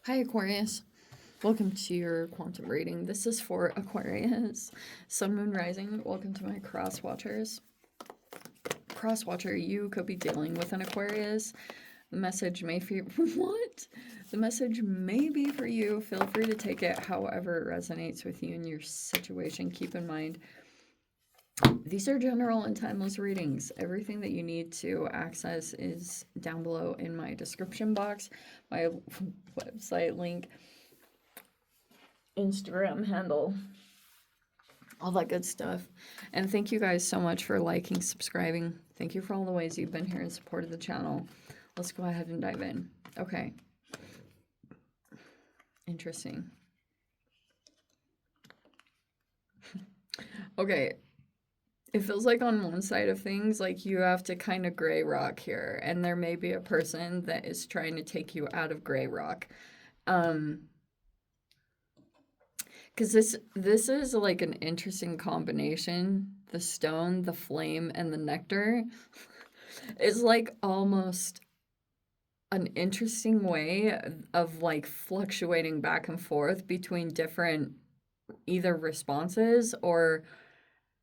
Hi, Aquarius. Welcome to your quantum reading. This is for Aquarius. Sun, Moon, Rising. Welcome to my cross watchers. Cross watcher, you could be dealing with an Aquarius. The message may be what? The message may be for you. Feel free to take it however it resonates with you and your situation. Keep in mind, these are general and timeless readings. Everything that you need to access is down below in my description box, my website link, Instagram handle, all that good stuff. And thank you guys so much for liking, subscribing. Thank you for all the ways you've been here and supported the channel. Let's go ahead and dive in. Okay. Interesting. Okay. It feels like on one side of things, like you have to kind of gray rock here. And there may be a person that is trying to take you out of gray rock. Because this is like an interesting combination. The stone, the flame, and the nectar is like almost an interesting way of like fluctuating back and forth between different either responses, or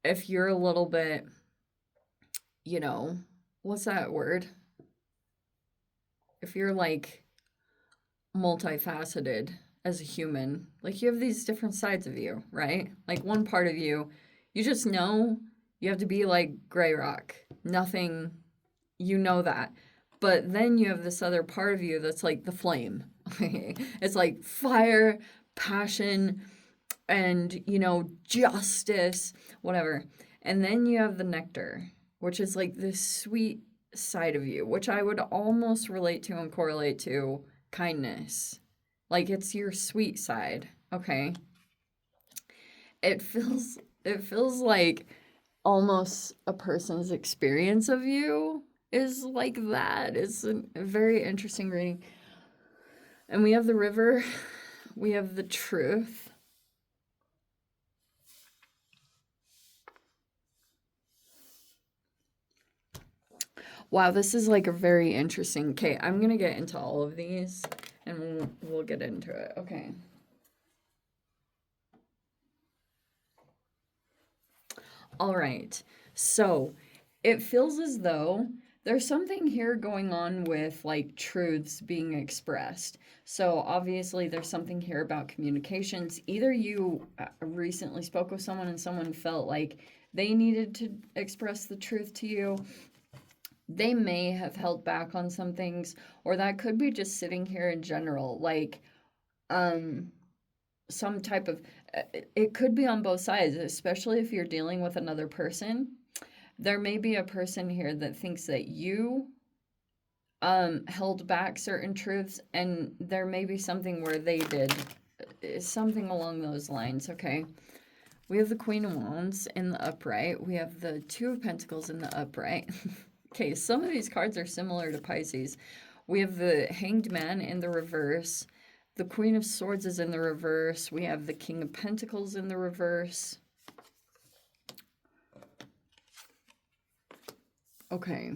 if you're a little bit, what's that word? If you're like multifaceted as a human, like you have these different sides of you, right? Like one part of you, you just know you have to be like gray rock, nothing, you know that. But then you have this other part of you that's like the flame. It's like fire, passion, and justice, whatever. And then you have the nectar, which is like this sweet side of you, which I would almost relate to and correlate to kindness. Like it's your sweet side, okay? It feels like almost a person's experience of you is like that. It's a very interesting reading. And we have the river, we have the truth. Wow, this is like a very interesting. Okay, I'm gonna get into all of these and we'll get into it. Okay. All right. So it feels as though there's something here going on with like truths being expressed. So obviously there's something here about communications. Either you recently spoke with someone and someone felt like they needed to express the truth to you. They may have held back on some things, or that could be just sitting here in general, like some type of it could be on both sides, especially if you're dealing with another person. There may be a person here that thinks that you held back certain truths, and there may be something where they did something along those lines. Okay, we have the Queen of Wands in the upright, we have the Two of Pentacles in the upright. Okay, some of these cards are similar to Pisces. We have the Hanged Man in the reverse. The Queen of Swords is in the reverse. We have the King of Pentacles in the reverse. Okay.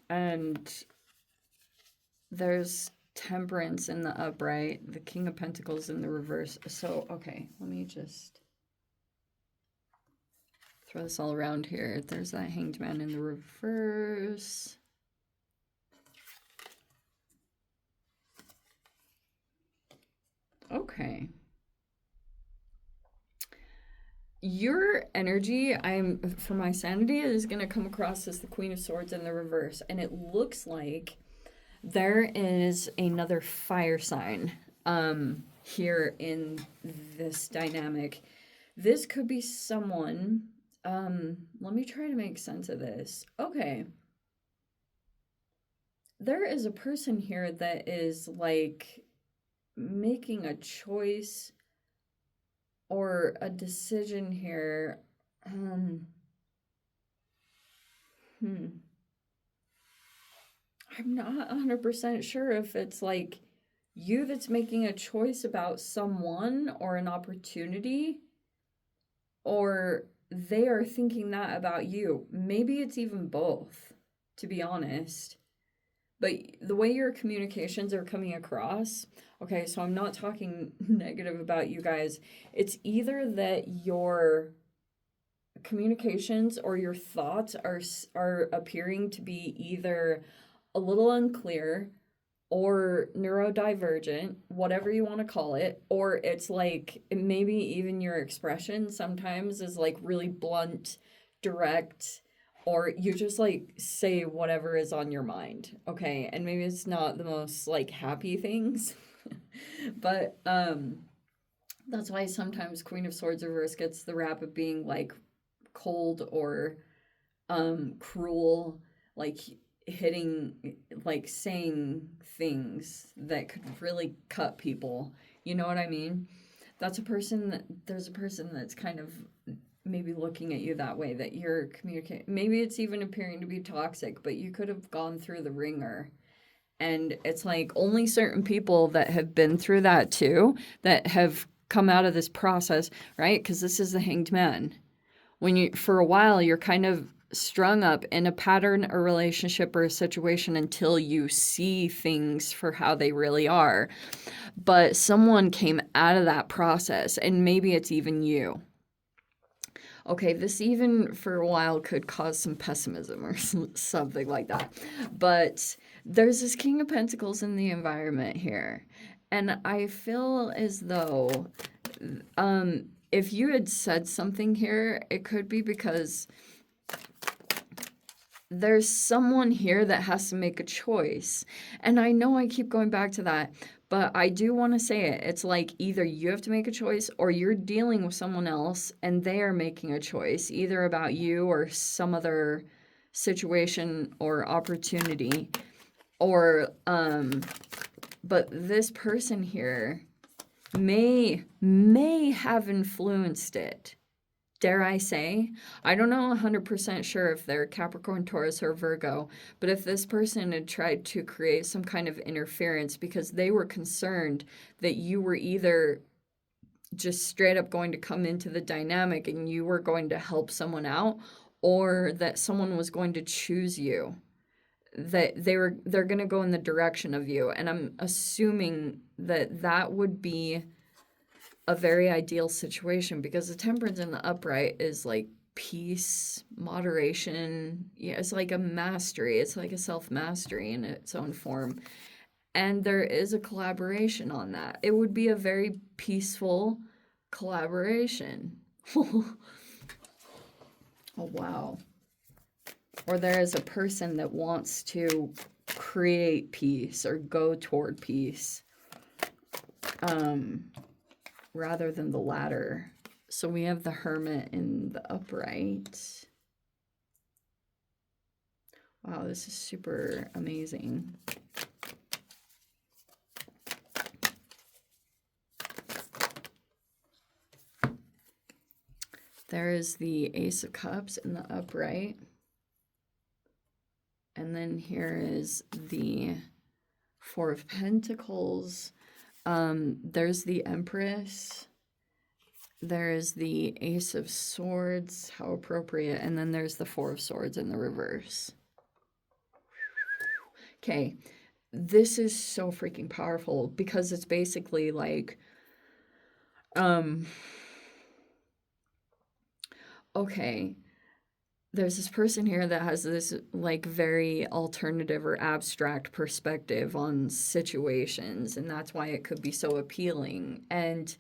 And there's Temperance in the upright. The King of Pentacles in the reverse. So, okay, let me just throw this all around here. There's that Hanged Man in the reverse. Okay. Your energy, for my sanity, is going to come across as the Queen of Swords in the reverse. And it looks like there is another fire sign here in this dynamic. This could be someone. Let me try to make sense of this. Okay. There is a person here that is like making a choice or a decision here. I'm not 100% sure if it's like you that's making a choice about someone or an opportunity, or they are thinking that about you. Maybe it's even both, to be honest. But the way your communications are coming across, okay, so I'm not talking negative about you guys. It's either that your communications or your thoughts are appearing to be either a little unclear or neurodivergent, whatever you want to call it, or it's like maybe even your expression sometimes is like really blunt, direct, or you just like say whatever is on your mind, okay? And maybe it's not the most like happy things, but that's why sometimes Queen of Swords reverse gets the rap of being like cold or cruel, like hitting, like saying things that could really cut people. You know what I mean? That's a person that there's a person that's kind of maybe looking at you that way, that you're communicating. Maybe it's even appearing to be toxic, but you could have gone through the ringer. And it's like only certain people that have been through that too, that have come out of this process, right? Because this is the Hanged Man. When you, for a while, you're kind of strung up in a pattern, a relationship, or a situation until you see things for how they really are. But someone came out of that process, and maybe it's even you. Okay, this even for a while could cause some pessimism or something like that. But there's this King of Pentacles in the environment here. And I feel as though if you had said something here, it could be because there's someone here that has to make a choice. And I know I keep going back to that, but I do want to say it. It's like either you have to make a choice or you're dealing with someone else and they are making a choice, either about you or some other situation or opportunity. Or, but this person here may have influenced it. Dare I say? I don't know 100% sure if they're Capricorn, Taurus, or Virgo, but if this person had tried to create some kind of interference because they were concerned that you were either just straight up going to come into the dynamic and you were going to help someone out, or that someone was going to choose you, that they're going to go in the direction of you. And I'm assuming that that would be a very ideal situation, because the Temperance in the upright is like peace, moderation. Yeah, it's like a mastery. It's like a self-mastery in its own form. And there is a collaboration on that. It would be a very peaceful collaboration. Oh, wow. Or there is a person that wants to create peace or go toward peace. Rather than the latter. So we have the Hermit in the upright. Wow, this is super amazing. There is the Ace of Cups in the upright. And then here is the Four of Pentacles. There's the Empress. There is the Ace of Swords. How appropriate. And then there's the Four of Swords in the reverse. Okay. This is so freaking powerful because it's basically like, okay, there's this person here that has this like very alternative or abstract perspective on situations, and that's why it could be so appealing. And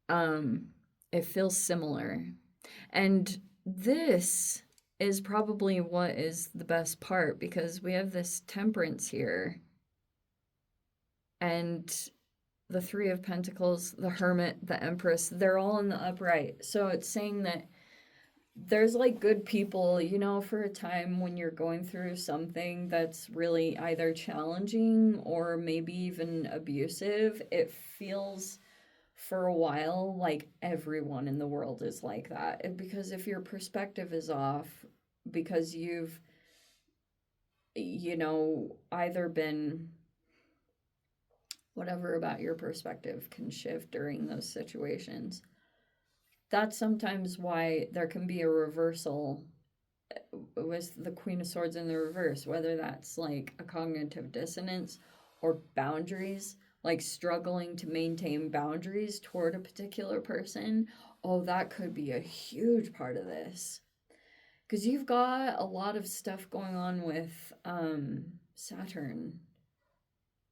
it feels similar. And this is probably what is the best part, because we have this Temperance here and the Three of Pentacles, the Hermit, the Empress, they're all in the upright. So it's saying that there's like good people, you know, for a time when you're going through something that's really either challenging or maybe even abusive. It feels for a while like everyone in the world is like that. Because if your perspective is off, because you've, you know, either been, whatever about your perspective can shift during those situations. That's sometimes why there can be a reversal with the Queen of Swords in the reverse, whether that's like a cognitive dissonance or boundaries, like struggling to maintain boundaries toward a particular person. Oh, that could be a huge part of this. Because you've got a lot of stuff going on with Saturn,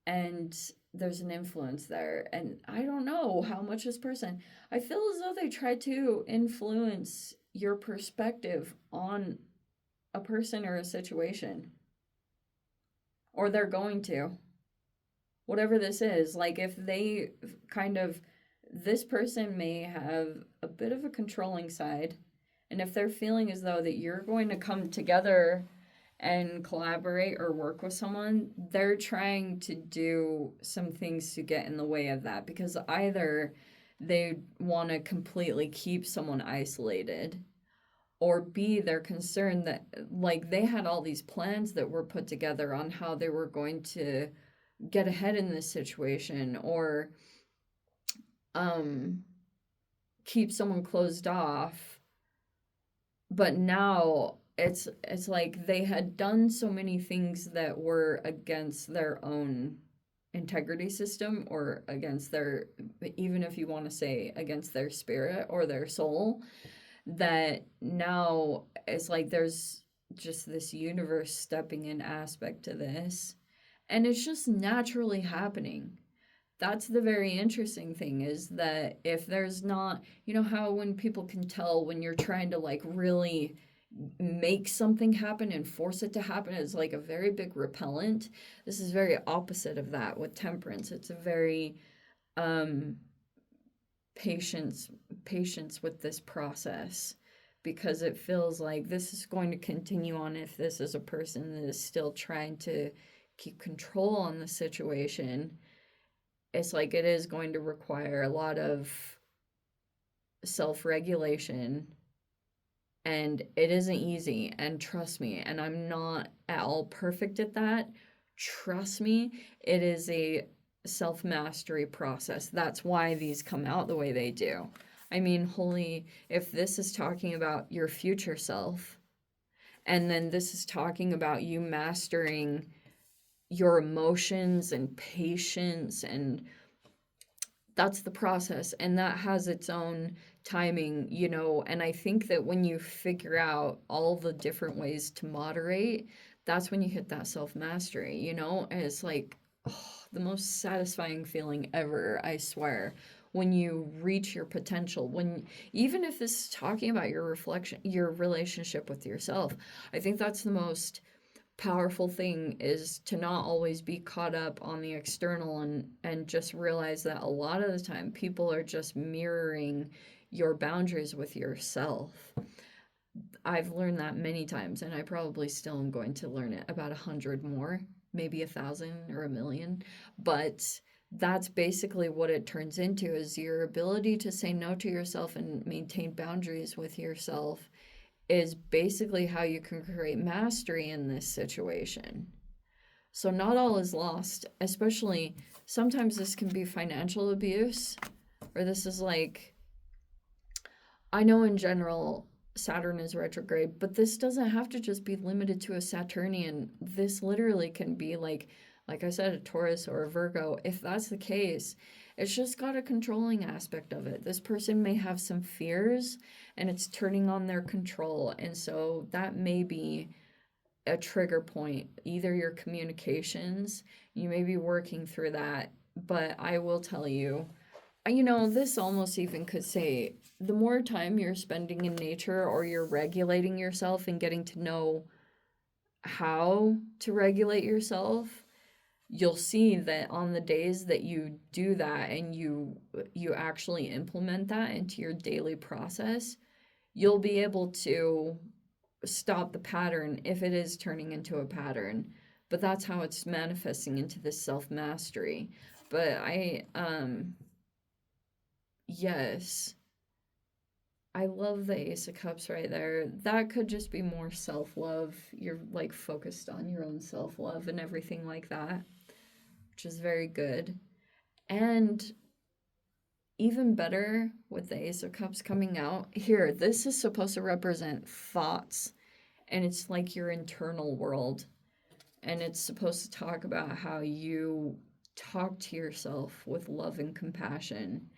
and there's an influence there. And I don't know how much this person, I feel as though they try to influence your perspective on a person or a situation, or they're going to. Whatever this is, like if they kind of, this person may have a bit of a controlling side. And if they're feeling as though that you're going to come together and collaborate or work with someone, they're trying to do some things to get in the way of that, because either they want to completely keep someone isolated, or B, they're concerned that like they had all these plans that were put together on how they were going to get ahead in this situation, or keep someone closed off. But now it's like they had done so many things that were against their own integrity system, or against their, even if you want to say against their spirit or their soul, that now it's like there's just this universe stepping in aspect to this, and it's just naturally happening. That's the very interesting thing, is that if there's not, you know how when people can tell when you're trying to like really make something happen and force it to happen, it's like a very big repellent. This is very opposite of that with Temperance. It's a very patience with this process, because it feels like this is going to continue on if this is a person that is still trying to keep control on the situation. It's like it is going to require a lot of self-regulation, and it isn't easy, and trust me, and I'm not at all perfect at that. Trust me, it is a self-mastery process. That's why these come out the way they do. I mean, holy, if this is talking about your future self, and then this is talking about you mastering your emotions and patience, and that's the process, and that has its own timing, you know. And I think that when you figure out all the different ways to moderate, that's when you hit that self-mastery, you know. And it's like, oh, the most satisfying feeling ever, I swear, when you reach your potential. When, even if this is talking about your reflection, your relationship with yourself, I think that's the most powerful thing, is to not always be caught up on the external, and just realize that a lot of the time people are just mirroring your boundaries with yourself. I've learned that many times, and I probably still am going to learn it about 100 more, maybe 1,000 or 1,000,000. But that's basically what it turns into, is your ability to say no to yourself and maintain boundaries with yourself is basically how you can create mastery in this situation. So not all is lost, especially sometimes this can be financial abuse, or this is like, I know in general Saturn is retrograde, but this doesn't have to just be limited to a Saturnian. This literally can be like I said, a Taurus or a Virgo. If that's the case, it's just got a controlling aspect of it. This person may have some fears, and it's turning on their control. And so that may be a trigger point. Either your communications, you may be working through that. But I will tell you, you know, this almost even could say the more time you're spending in nature, or you're regulating yourself and getting to know how to regulate yourself, you'll see that on the days that you do that, and you actually implement that into your daily process, you'll be able to stop the pattern if it is turning into a pattern. But that's how it's manifesting into this self-mastery. But yes, I love the Ace of Cups right there. That could just be more self-love. You're like focused on your own self-love and everything like that, which is very good. And even better with the Ace of Cups coming out here, this is supposed to represent thoughts and it's like your internal world. And it's supposed to talk about how you talk to yourself with love and compassion.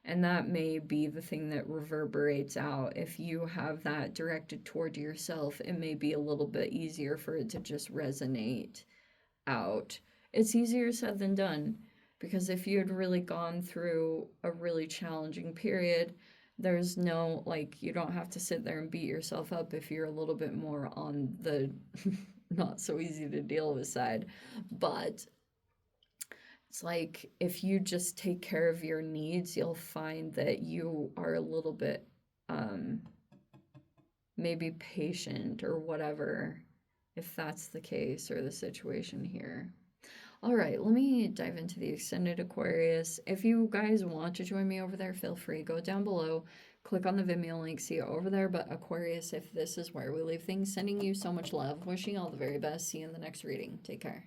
And that may be the thing that reverberates out. If you have that directed toward yourself, it may be a little bit easier for it to just resonate out. It's easier said than done, because if you had really gone through a really challenging period, there's no, like, you don't have to sit there and beat yourself up if you're a little bit more on the not so easy to deal with side. But it's like if you just take care of your needs, you'll find that you are a little bit maybe patient or whatever, if that's the case or the situation here. All right, let me dive into the extended Aquarius. If you guys want to join me over there, feel free. Go down below, click on the Vimeo link, see it over there. But Aquarius, if this is where we leave things, sending you so much love, wishing all the very best. See you in the next reading. Take care.